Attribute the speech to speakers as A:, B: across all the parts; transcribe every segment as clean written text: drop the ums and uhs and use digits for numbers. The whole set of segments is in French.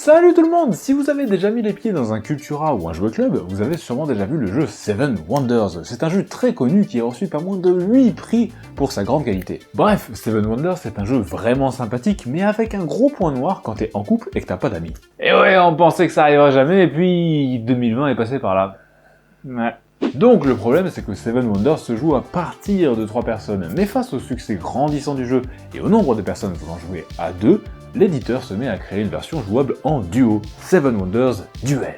A: Salut tout le monde! Si vous avez déjà mis les pieds dans un Cultura ou un jouet club, vous avez sûrement déjà vu le jeu Seven Wonders. C'est un jeu très connu qui a reçu pas moins de 8 prix pour sa grande qualité. Bref, Seven Wonders c'est un jeu vraiment sympathique, mais avec un gros point noir quand t'es en couple et que t'as pas d'amis. Et ouais, on pensait que ça arriverait jamais, et puis 2020 est passé par là. Ouais. Donc le problème c'est que Seven Wonders se joue à partir de 3 personnes, mais face au succès grandissant du jeu et au nombre de personnes voulant jouer à 2, l'éditeur se met à créer une version jouable en duo, Seven Wonders Duel.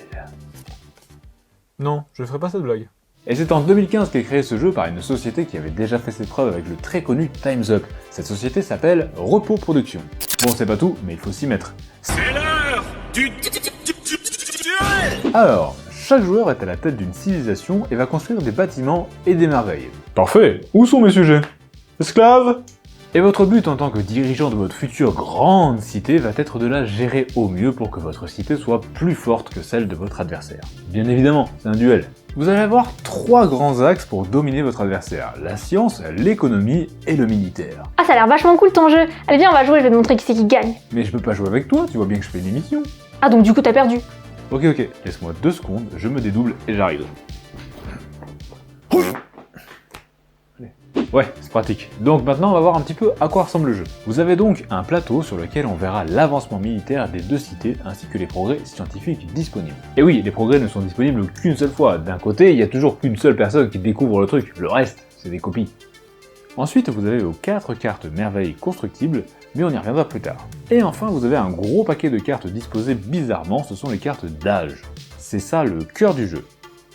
B: Non, je ne ferai pas cette blague.
A: Et c'est en 2015 qu'est créé ce jeu par une société qui avait déjà fait ses preuves avec le très connu Time's Up. Cette société s'appelle Repos Productions. Bon, c'est pas tout, mais il faut s'y mettre.
C: C'est l'heure du duel!
A: Alors, chaque joueur est à la tête d'une civilisation et va construire des bâtiments et des merveilles.
B: Parfait, où sont mes sujets? Esclaves?
A: Et votre but en tant que dirigeant de votre future grande cité va être de la gérer au mieux pour que votre cité soit plus forte que celle de votre adversaire. Bien évidemment, c'est un duel. Vous allez avoir 3 grands axes pour dominer votre adversaire, la science, l'économie et le militaire.
D: Ah, ça a l'air vachement cool ton jeu. Allez viens, on va jouer, je vais te montrer qui c'est qui gagne.
A: Mais je peux pas jouer avec toi, tu vois bien que je fais une émission.
D: Ah donc du coup t'as perdu.
A: Ok, laisse-moi 2 secondes, je me dédouble et j'arrive. Ouais, c'est pratique. Donc maintenant on va voir un petit peu à quoi ressemble le jeu. Vous avez donc un plateau sur lequel on verra l'avancement militaire des 2 cités ainsi que les progrès scientifiques disponibles. Et oui, les progrès ne sont disponibles qu'une seule fois. D'un côté, il y a toujours qu'une seule personne qui découvre le truc, le reste, c'est des copies. Ensuite, vous avez vos 4 cartes merveilles constructibles, mais on y reviendra plus tard. Et enfin, vous avez un gros paquet de cartes disposées bizarrement, ce sont les cartes d'âge. C'est ça le cœur du jeu.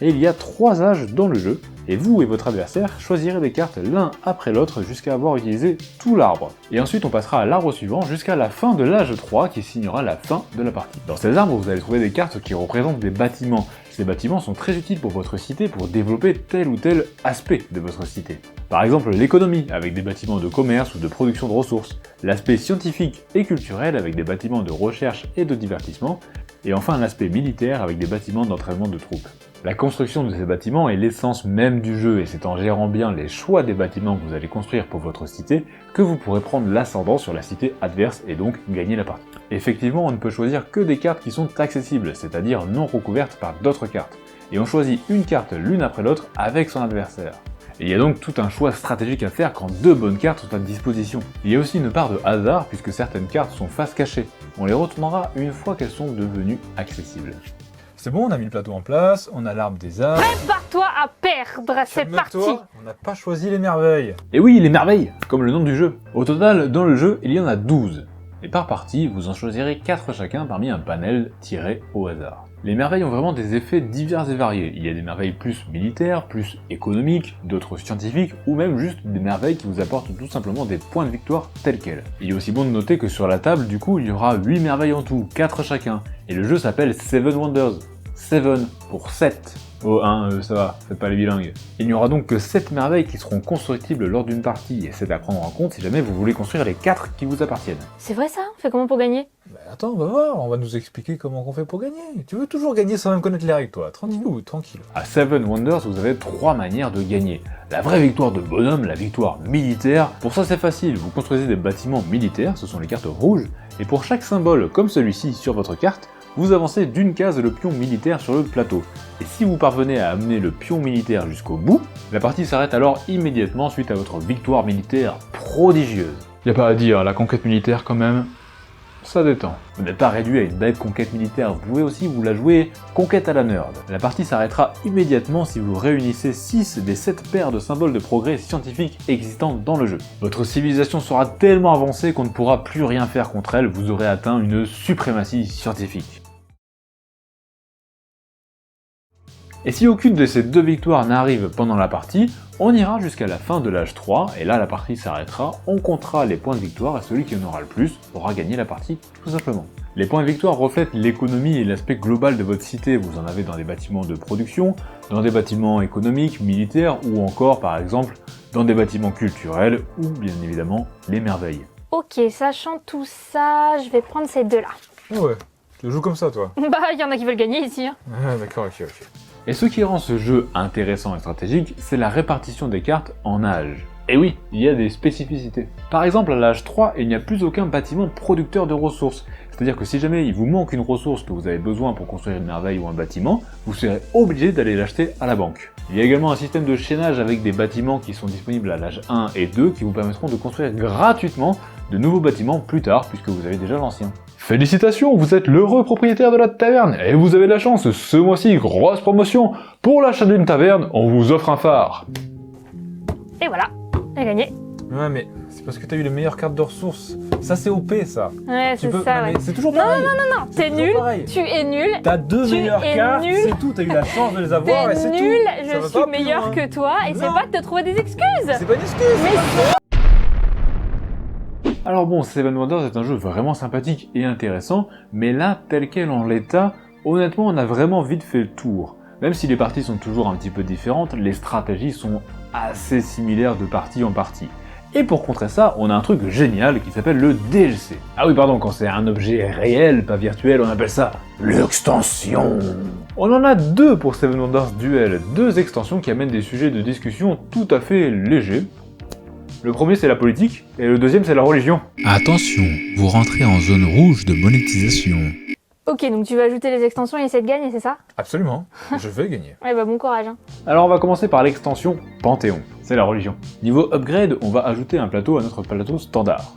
A: Et il y a 3 âges dans le jeu, et vous et votre adversaire choisirez des cartes l'un après l'autre jusqu'à avoir utilisé tout l'arbre. Et ensuite on passera à l'arbre suivant jusqu'à la fin de l'âge 3 qui signera la fin de la partie. Dans ces arbres, vous allez trouver des cartes qui représentent des bâtiments. Ces bâtiments sont très utiles pour votre cité pour développer tel ou tel aspect de votre cité. Par exemple l'économie, avec des bâtiments de commerce ou de production de ressources. L'aspect scientifique et culturel, avec des bâtiments de recherche et de divertissement. Et enfin l'aspect militaire, avec des bâtiments d'entraînement de troupes. La construction de ces bâtiments est l'essence même du jeu et c'est en gérant bien les choix des bâtiments que vous allez construire pour votre cité que vous pourrez prendre l'ascendant sur la cité adverse et donc gagner la partie. Effectivement, on ne peut choisir que des cartes qui sont accessibles, c'est-à-dire non recouvertes par d'autres cartes. Et on choisit une carte l'une après l'autre avec son adversaire. Et il y a donc tout un choix stratégique à faire quand 2 bonnes cartes sont à disposition. Il y a aussi une part de hasard puisque certaines cartes sont face cachée. On les retournera une fois qu'elles sont devenues accessibles.
B: C'est bon, on a mis le plateau en place, on a l'arbre des arbres.
D: Prépare-toi à perdre, c'est parti.
B: On n'a pas choisi les merveilles.
A: Et oui, les merveilles, comme le nom du jeu. Au total, dans le jeu, il y en a 12. Et par partie, vous en choisirez 4 chacun parmi un panel tiré au hasard. Les merveilles ont vraiment des effets divers et variés. Il y a des merveilles plus militaires, plus économiques, d'autres scientifiques, ou même juste des merveilles qui vous apportent tout simplement des points de victoire tels quels. Il est aussi bon de noter que sur la table, du coup, il y aura 8 merveilles en tout, 4 chacun. Et le jeu s'appelle Seven Wonders. 7 pour 7. Oh, 1, ça va, faites pas les bilingues. Il n'y aura donc que 7 merveilles qui seront constructibles lors d'une partie, et c'est à prendre en compte si jamais vous voulez construire les 4 qui vous appartiennent.
D: C'est vrai ça? On fait comment pour gagner?
B: Attends, on va voir, on va nous expliquer comment on fait pour gagner. Tu veux toujours gagner sans même connaître les règles, toi. Tranquille.
A: À Seven Wonders, vous avez 3 manières de gagner. La vraie victoire de bonhomme, la victoire militaire. Pour ça c'est facile, vous construisez des bâtiments militaires, ce sont les cartes rouges, et pour chaque symbole, comme celui-ci sur votre carte, vous avancez d'une case le pion militaire sur le plateau. Et si vous parvenez à amener le pion militaire jusqu'au bout, la partie s'arrête alors immédiatement suite à votre victoire militaire prodigieuse.
B: Y a pas à dire, la conquête militaire quand même, ça détend.
A: Vous n'êtes pas réduit à une bête conquête militaire, vous pouvez aussi vous la jouer conquête à la nerd. La partie s'arrêtera immédiatement si vous réunissez 6 des 7 paires de symboles de progrès scientifiques existants dans le jeu. Votre civilisation sera tellement avancée qu'on ne pourra plus rien faire contre elle, vous aurez atteint une suprématie scientifique. Et si aucune de ces 2 victoires n'arrive pendant la partie, on ira jusqu'à la fin de l'âge 3, et là la partie s'arrêtera, on comptera les points de victoire et celui qui en aura le plus aura gagné la partie, tout simplement. Les points de victoire reflètent l'économie et l'aspect global de votre cité, vous en avez dans des bâtiments de production, dans des bâtiments économiques, militaires, ou encore par exemple dans des bâtiments culturels, ou bien évidemment les merveilles.
D: Ok, sachant tout ça, je vais prendre ces 2 là.
B: Ouais, tu joues comme ça toi.
D: Bah, il y en a qui veulent gagner ici. Hein.
B: Ah d'accord, ok.
A: Et ce qui rend ce jeu intéressant et stratégique, c'est la répartition des cartes en âge. Et oui, il y a des spécificités. Par exemple, à l'âge 3, il n'y a plus aucun bâtiment producteur de ressources. C'est-à-dire que si jamais il vous manque une ressource que vous avez besoin pour construire une merveille ou un bâtiment, vous serez obligé d'aller l'acheter à la banque. Il y a également un système de chaînage avec des bâtiments qui sont disponibles à l'âge 1 et 2 qui vous permettront de construire gratuitement de nouveaux bâtiments plus tard puisque vous avez déjà l'ancien. Félicitations, vous êtes l'heureux propriétaire de la taverne et vous avez de la chance, ce mois-ci, grosse promotion. Pour l'achat d'une taverne, on vous offre un phare.
D: Et voilà, j'ai gagné.
B: Ouais, mais c'est parce que t'as eu les meilleures cartes de ressources. Ça, c'est OP, ça.
D: Ouais,
B: Tu
D: c'est
B: peux...
D: ça,
B: non,
D: ouais.
B: mais c'est toujours pareil.
D: Non, t'es
B: toujours
D: nul,
B: pareil.
D: tu es nul,
B: T'as deux
D: Tu
B: meilleures
D: es
B: cartes,
D: nul.
B: c'est tout. T'as eu la chance de les avoir et
D: t'es
B: c'est
D: nul,
B: tout. Ça
D: je
B: va
D: suis
B: pas plus
D: meilleur
B: loin.
D: que toi, et c'est
B: Non.
D: pas de te trouver des excuses.
B: C'est pas une excuse.
D: Mais
A: Alors bon, Seven Wonders est un jeu vraiment sympathique et intéressant, mais là, tel quel en l'état, honnêtement, on a vraiment vite fait le tour. Même si les parties sont toujours un petit peu différentes, les stratégies sont assez similaires de partie en partie. Et pour contrer ça, on a un truc génial qui s'appelle le DLC. Ah oui, pardon, quand c'est un objet réel, pas virtuel, on appelle ça l'extension. On en a deux pour Seven Wonders Duel, deux extensions qui amènent des sujets de discussion tout à fait légers. Le premier c'est la politique, et le deuxième c'est la religion.
E: Attention, vous rentrez en zone rouge de monétisation.
D: ok, donc tu vas ajouter les extensions et essayer de gagner, c'est ça?
B: Absolument. Je vais gagner.
D: Ouais, bah bon courage. Hein.
A: Alors on va commencer par l'extension Panthéon, c'est la religion. Niveau upgrade, on va ajouter un plateau à notre plateau standard.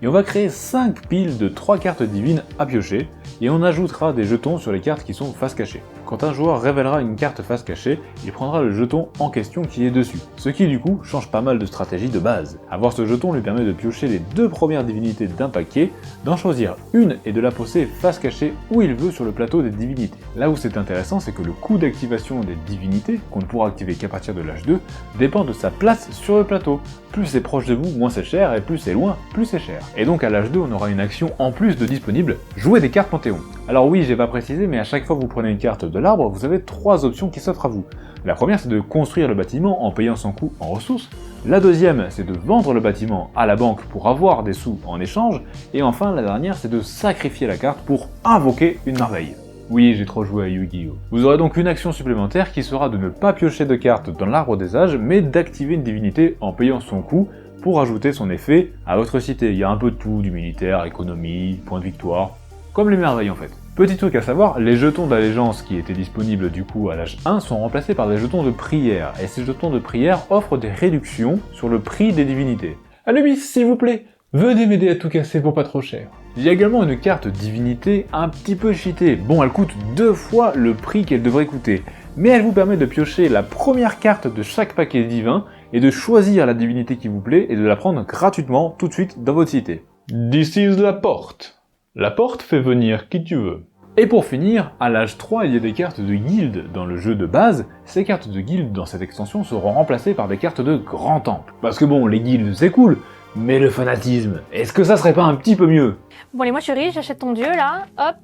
A: Et on va créer 5 piles de 3 cartes divines à piocher, et on ajoutera des jetons sur les cartes qui sont face cachée. Quand un joueur révélera une carte face cachée, il prendra le jeton en question qui est dessus, ce qui du coup change pas mal de stratégie de base. Avoir ce jeton lui permet de piocher les 2 premières divinités d'un paquet, d'en choisir une et de la poser face cachée où il veut sur le plateau des divinités. Là où c'est intéressant, c'est que le coût d'activation des divinités, qu'on ne pourra activer qu'à partir de l'âge 2, dépend de sa place sur le plateau. Plus c'est proche de vous, moins c'est cher, et plus c'est loin, plus c'est cher. Et donc à l'âge 2, on aura une action en plus de disponible, jouer des cartes Panthéon. Alors oui, j'ai pas précisé, mais à chaque fois que vous prenez une carte de l'arbre, vous avez 3 options qui s'offrent à vous. La première, c'est de construire le bâtiment en payant son coût en ressources. La deuxième, c'est de vendre le bâtiment à la banque pour avoir des sous en échange. Et enfin, la dernière, c'est de sacrifier la carte pour invoquer une merveille. Oui, j'ai trop joué à Yu-Gi-Oh! Vous aurez donc une action supplémentaire qui sera de ne pas piocher de cartes dans l'arbre des âges, mais d'activer une divinité en payant son coût pour ajouter son effet à votre cité. Il y a un peu de tout, du militaire, économie, point de victoire, comme les merveilles en fait. Petit truc à savoir, les jetons d'allégeance qui étaient disponibles du coup à l'âge 1 sont remplacés par des jetons de prière, et ces jetons de prière offrent des réductions sur le prix des divinités. Anubis, s'il vous plaît, venez m'aider à tout casser pour pas trop cher. Il y a également une carte divinité un petit peu cheatée. Bon, elle coûte 2 fois le prix qu'elle devrait coûter, mais elle vous permet de piocher la première carte de chaque paquet divin et de choisir la divinité qui vous plaît et de la prendre gratuitement tout de suite dans votre cité. This is la porte. La porte fait venir qui tu veux. Et pour finir, à l'âge 3, il y a des cartes de guilde dans le jeu de base. Ces cartes de guilde dans cette extension seront remplacées par des cartes de grand temple. Parce que bon, les guildes c'est cool, mais le fanatisme, est-ce que ça serait pas un petit peu mieux?
D: Bon allez, moi je suis riche, j'achète ton dieu là, hop.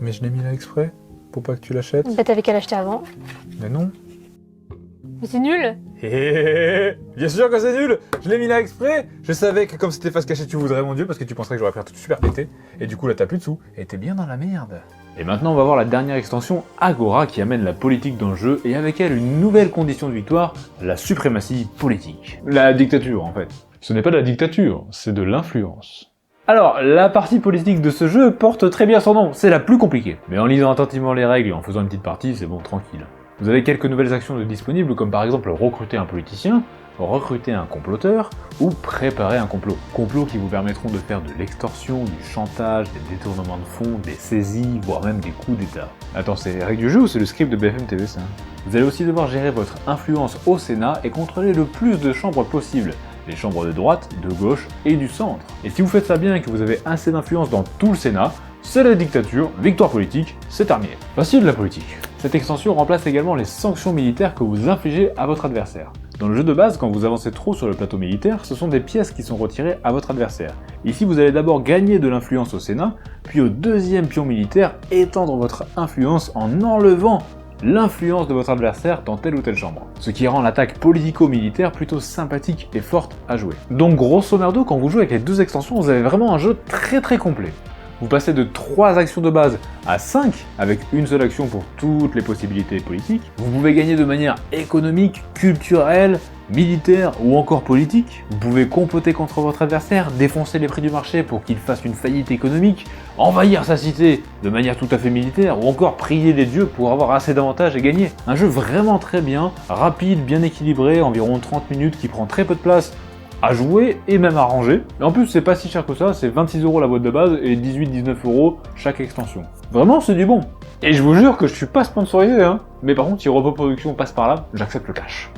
B: Mais je l'ai mis là exprès pour pas que tu l'achètes.
D: Bah t'avais qu'à l'acheter avant.
B: Mais non.
D: Mais c'est nul.
B: Bien sûr que c'est nul. Je l'ai mis là exprès. Je savais que comme c'était face cachée, tu voudrais mon dieu parce que tu penserais que j'aurais fait un truc super pété. Et du coup là t'as plus de sous. Et t'es bien dans la merde.
A: Et maintenant on va voir la dernière extension, Agora, qui amène la politique dans le jeu, et avec elle une nouvelle condition de victoire, la suprématie politique. La dictature en fait. Ce n'est pas de la dictature, c'est de l'influence. Alors, la partie politique de ce jeu porte très bien son nom, c'est la plus compliquée. Mais en lisant attentivement les règles et en faisant une petite partie, c'est bon, tranquille. Vous avez quelques nouvelles actions de disponibles, comme par exemple recruter un politicien, recruter un comploteur, ou préparer un complot. Complots qui vous permettront de faire de l'extorsion, du chantage, des détournements de fonds, des saisies, voire même des coups d'état. Attends, c'est les règles du jeu ou c'est le script de BFM TV ça? Vous allez aussi devoir gérer votre influence au Sénat et contrôler le plus de chambres possible. Les chambres de droite, de gauche et du centre. Et si vous faites ça bien et que vous avez assez d'influence dans tout le Sénat, c'est la dictature, victoire politique, c'est terminé. Facile la politique. Cette extension remplace également les sanctions militaires que vous infligez à votre adversaire. Dans le jeu de base, quand vous avancez trop sur le plateau militaire, ce sont des pièces qui sont retirées à votre adversaire. Ici, vous allez d'abord gagner de l'influence au Sénat, puis au deuxième pion militaire, étendre votre influence en enlevant l'influence de votre adversaire dans telle ou telle chambre. Ce qui rend l'attaque politico-militaire plutôt sympathique et forte à jouer. Donc grosso merdo, quand vous jouez avec les deux extensions, vous avez vraiment un jeu très complet. vous passez de 3 actions de base à 5 avec une seule action pour toutes les possibilités politiques. Vous pouvez gagner de manière économique, culturelle, militaire ou encore politique. Vous pouvez comploter contre votre adversaire, défoncer les prix du marché pour qu'il fasse une faillite économique, envahir sa cité de manière tout à fait militaire ou encore prier des dieux pour avoir assez d'avantages et gagner. Un jeu vraiment très bien, rapide, bien équilibré, environ 30 minutes qui prend très peu de place à jouer et même à ranger. Et en plus c'est pas si cher que ça, c'est 26 € la boîte de base et 18-19 € chaque extension. Vraiment c'est du bon. Et je vous jure que je suis pas sponsorisé hein. Mais par contre si Repo Production passe par là, j'accepte le cash.